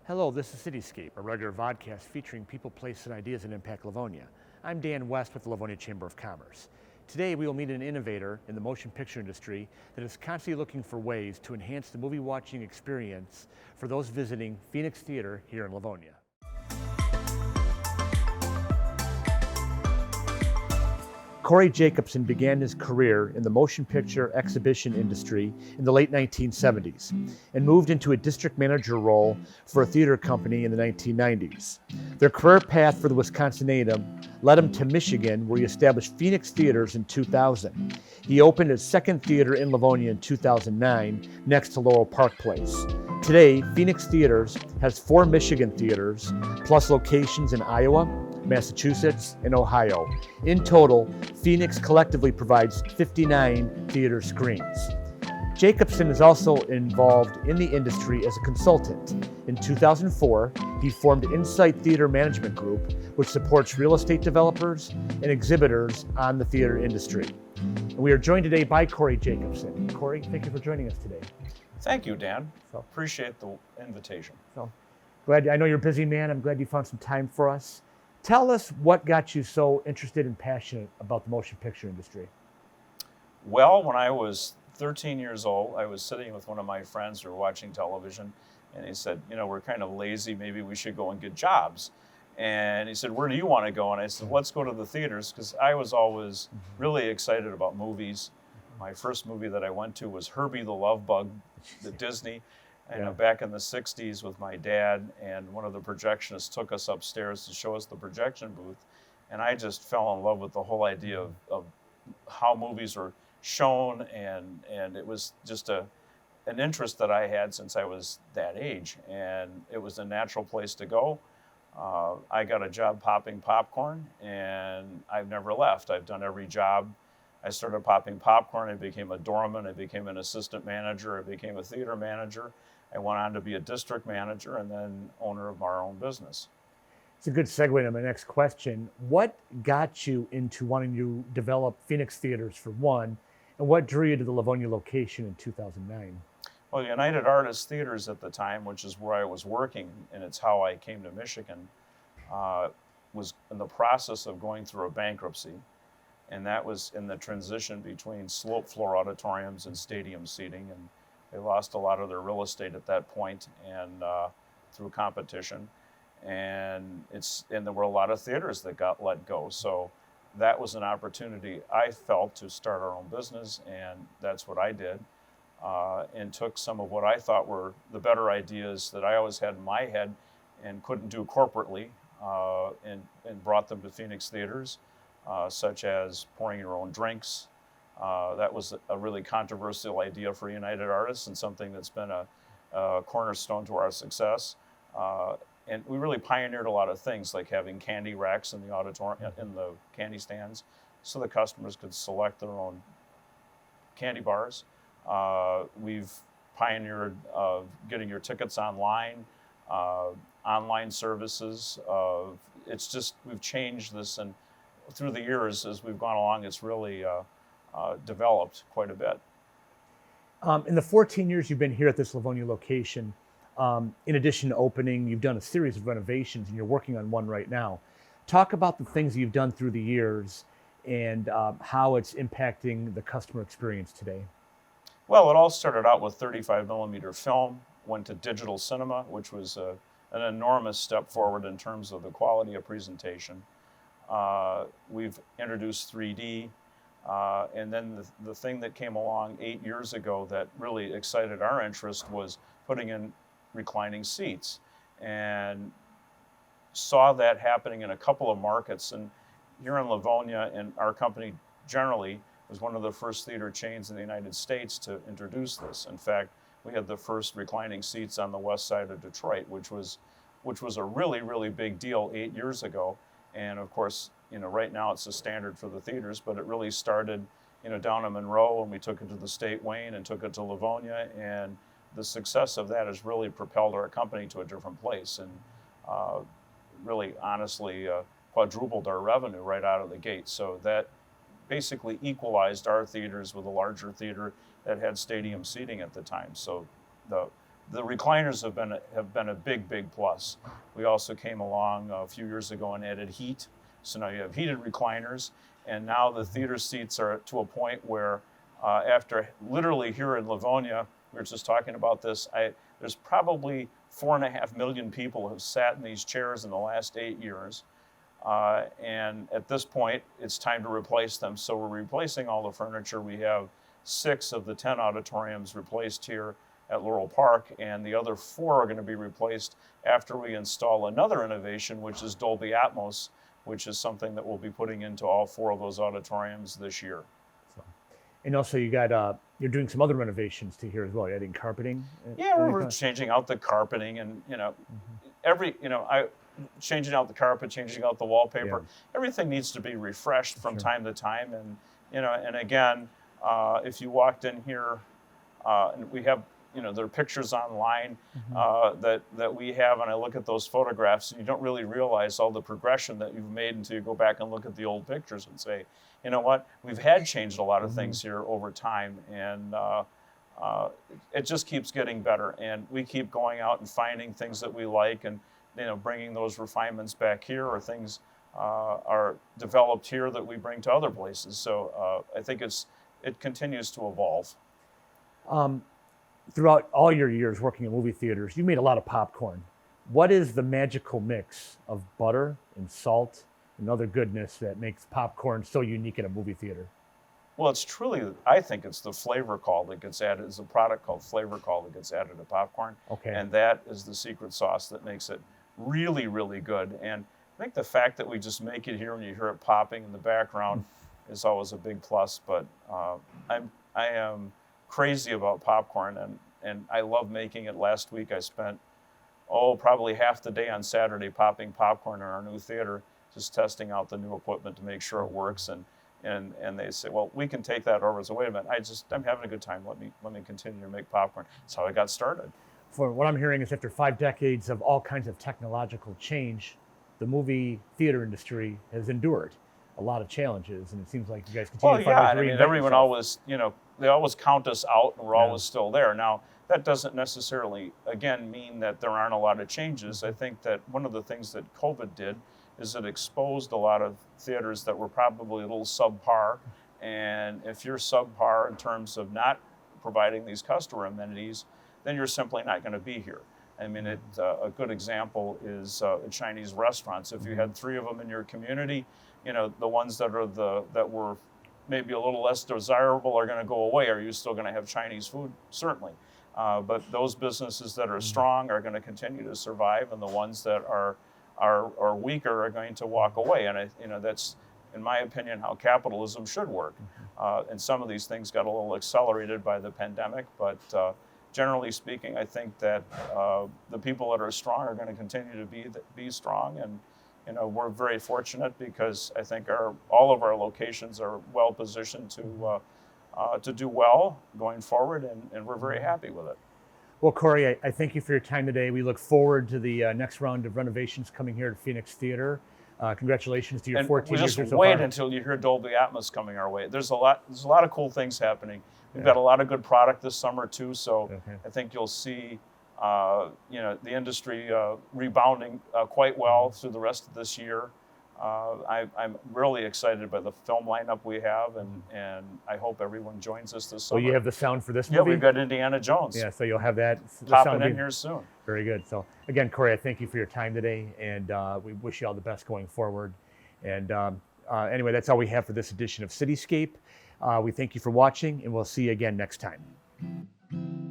Hello, this is Cityscape, a regular vodcast featuring people, places, and ideas that impact Livonia. I'm Dan West with the Livonia Chamber of Commerce. Today we will meet an innovator in the motion picture industry that is constantly looking for ways to enhance the movie watching experience for those visiting Phoenix Theater here in Livonia. Corey Jacobson began his career in the motion picture exhibition industry in the late 1970s and moved into a district manager role for a theater company in the 1990s. Their career path for the Wisconsin native led him to Michigan, where he established Phoenix Theaters in 2000. He opened his second theater in Livonia in 2009 next to Laurel Park Place. Today, Phoenix Theaters has 4 Michigan theaters, plus locations in Iowa, Massachusetts, and Ohio. In total, Phoenix collectively provides 59 theater screens. Jacobson is also involved in the industry as a consultant. In 2004, he formed Insight Theater Management Group, which supports real estate developers and exhibitors on the theater industry. And we are joined today by Corey Jacobson. Corey, thank you for joining us today. Thank you, Dan. Appreciate the invitation. Glad. I know you're a busy man. I'm glad you found some time for us. Tell us what got you so interested and passionate about the motion picture industry. Well, when I was 13 years old, I was sitting with one of my friends who were watching television, and he said, we're kind of lazy, maybe we should go and get jobs. And he said, where do you want to go? And I said, let's go to the theaters, because I was always really excited about movies. My first movie that I went to was Herbie the Love Bug, the Disney. And back in the 60s with my dad, and one of the projectionists took us upstairs to show us the projection booth. And I just fell in love with the whole idea of how movies are shown, and it was just an interest that I had since I was that age. And it was a natural place to go. I got a job popping popcorn, and I've never left. I've done every job. I started popping popcorn, I became a doorman, I became an assistant manager, I became a theater manager. I went on to be a district manager and then owner of our own business. It's a good segue to my next question. What got you into wanting to develop Phoenix Theaters for one, and what drew you to the Livonia location in 2009? Well, United Artists Theaters at the time, which is where I was working, and it's how I came to Michigan, was in the process of going through a bankruptcy. And that was in the transition between slope floor auditoriums and stadium seating. And they lost a lot of their real estate at that point, and through competition. And there were a lot of theaters that got let go. So that was an opportunity I felt to start our own business, and that's what I did. And took some of what I thought were the better ideas that I always had in my head and couldn't do corporately, and brought them to Phoenix Theaters. Such as pouring your own drinks. That was a really controversial idea for United Artists, and something that's been a cornerstone to our success. And we really pioneered a lot of things, like having candy racks in the auditorium, in the candy stands, so the customers could select their own candy bars. We've pioneered getting your tickets online, online services. We've changed this, and through the years, as we've gone along, it's really developed quite a bit. In the 14 years you've been here at this Livonia location, in addition to opening, you've done a series of renovations, and you're working on one right now. Talk about the things you've done through the years and how it's impacting the customer experience today. Well, it all started out with 35 millimeter film, went to digital cinema, which was an enormous step forward in terms of the quality of presentation. We've introduced 3D, and then the thing that came along 8 years ago that really excited our interest was putting in reclining seats, and saw that happening in a couple of markets. And here in Livonia, and our company generally was one of the first theater chains in the United States to introduce this. In fact, we had the first reclining seats on the west side of Detroit, which was a really, really big deal 8 years ago. And of course, right now it's a standard for the theaters, but it really started, down in Monroe, and we took it to the State Wayne and took it to Livonia, and the success of that has really propelled our company to a different place, and really, honestly, quadrupled our revenue right out of the gate. So that basically equalized our theaters with a larger theater that had stadium seating at the time. So the the recliners have been a big plus. We also came along a few years ago and added heat, so now you have heated recliners, and now the theater seats are to a point where after literally here in Livonia, we were just talking about this, there's probably 4.5 million people have sat in these chairs in the last 8 years. And at this point, it's time to replace them. So we're replacing all the furniture. We have 6 of the 10 auditoriums replaced here at Laurel Park, and the other 4 are going to be replaced after we install another innovation, which is Dolby Atmos, which is something that we'll be putting into all 4 of those auditoriums this year. So, and also you got, you're doing some other renovations to here as well. You're adding carpeting? Yeah, we're changing out the carpeting and, changing out the carpet, changing out the wallpaper. Yeah. Everything needs to be refreshed from time to time. And, and again, if you walked in here, and we have, there are pictures online that we have, and I look at those photographs, and you don't really realize all the progression that you've made until you go back and look at the old pictures and say, you know what, we've had changed a lot of things here over time, and it just keeps getting better. And we keep going out and finding things that we like, and bringing those refinements back here, or things are developed here that we bring to other places. So I think it continues to evolve. Throughout all your years working in movie theaters, you made a lot of popcorn. What is the magical mix of butter and salt and other goodness that makes popcorn so unique in a movie theater? Well, it's truly, I think it's the flavor call that gets added. It's a product called Flavor Call that gets added to popcorn. Okay. And that is the secret sauce that makes it really, really good. And I think the fact that we just make it here and you hear it popping in the background is always a big plus. But I am crazy about popcorn, and I love making it. Last week I spent, probably half the day on Saturday popping popcorn in our new theater, just testing out the new equipment to make sure it works. And they say, well, we can take that over. So wait a minute, I'm having a good time. Let me continue to make popcorn. That's how I got started. For what I'm hearing is after 5 decades of all kinds of technological change, the movie theater industry has endured a lot of challenges, and it seems like you guys continue to find ways to reinvent everyone yourself. always, they always count us out, and we're always still there. Now, that doesn't necessarily, again, mean that there aren't a lot of changes. I think that one of the things that COVID did is it exposed a lot of theaters that were probably a little subpar, and if you're subpar in terms of not providing these customer amenities, then you're simply not going to be here. I mean, a good example is Chinese restaurants. If you had 3 of them in your community, the ones that were maybe a little less desirable are going to go away. Are you still going to have Chinese food? Certainly. But those businesses that are strong are going to continue to survive, and the ones that are weaker are going to walk away. And that's, in my opinion, how capitalism should work. And some of these things got a little accelerated by the pandemic, but generally speaking, I think that the people that are strong are going to continue to be strong. And we're very fortunate because I think all of our locations are well positioned to do well going forward, and we're very happy with it. Well, Corey, I thank you for your time today. We look forward to the next round of renovations coming here at Phoenix Theater. Congratulations to your 14 years just so wait far. until you hear Dolby Atmos coming our way. There's a lot of cool things happening. We've got a lot of good product this summer too, so I think you'll see the industry rebounding quite well through the rest of this year. I'm really excited by the film lineup we have, and I hope everyone joins us this summer. So you have the sound for this movie? Yeah, we've got Indiana Jones. Yeah, so you'll have that. Popping in here soon. Very good. So again, Corey, I thank you for your time today, and we wish you all the best going forward. And anyway, that's all we have for this edition of Cityscape. We thank you for watching, and we'll see you again next time.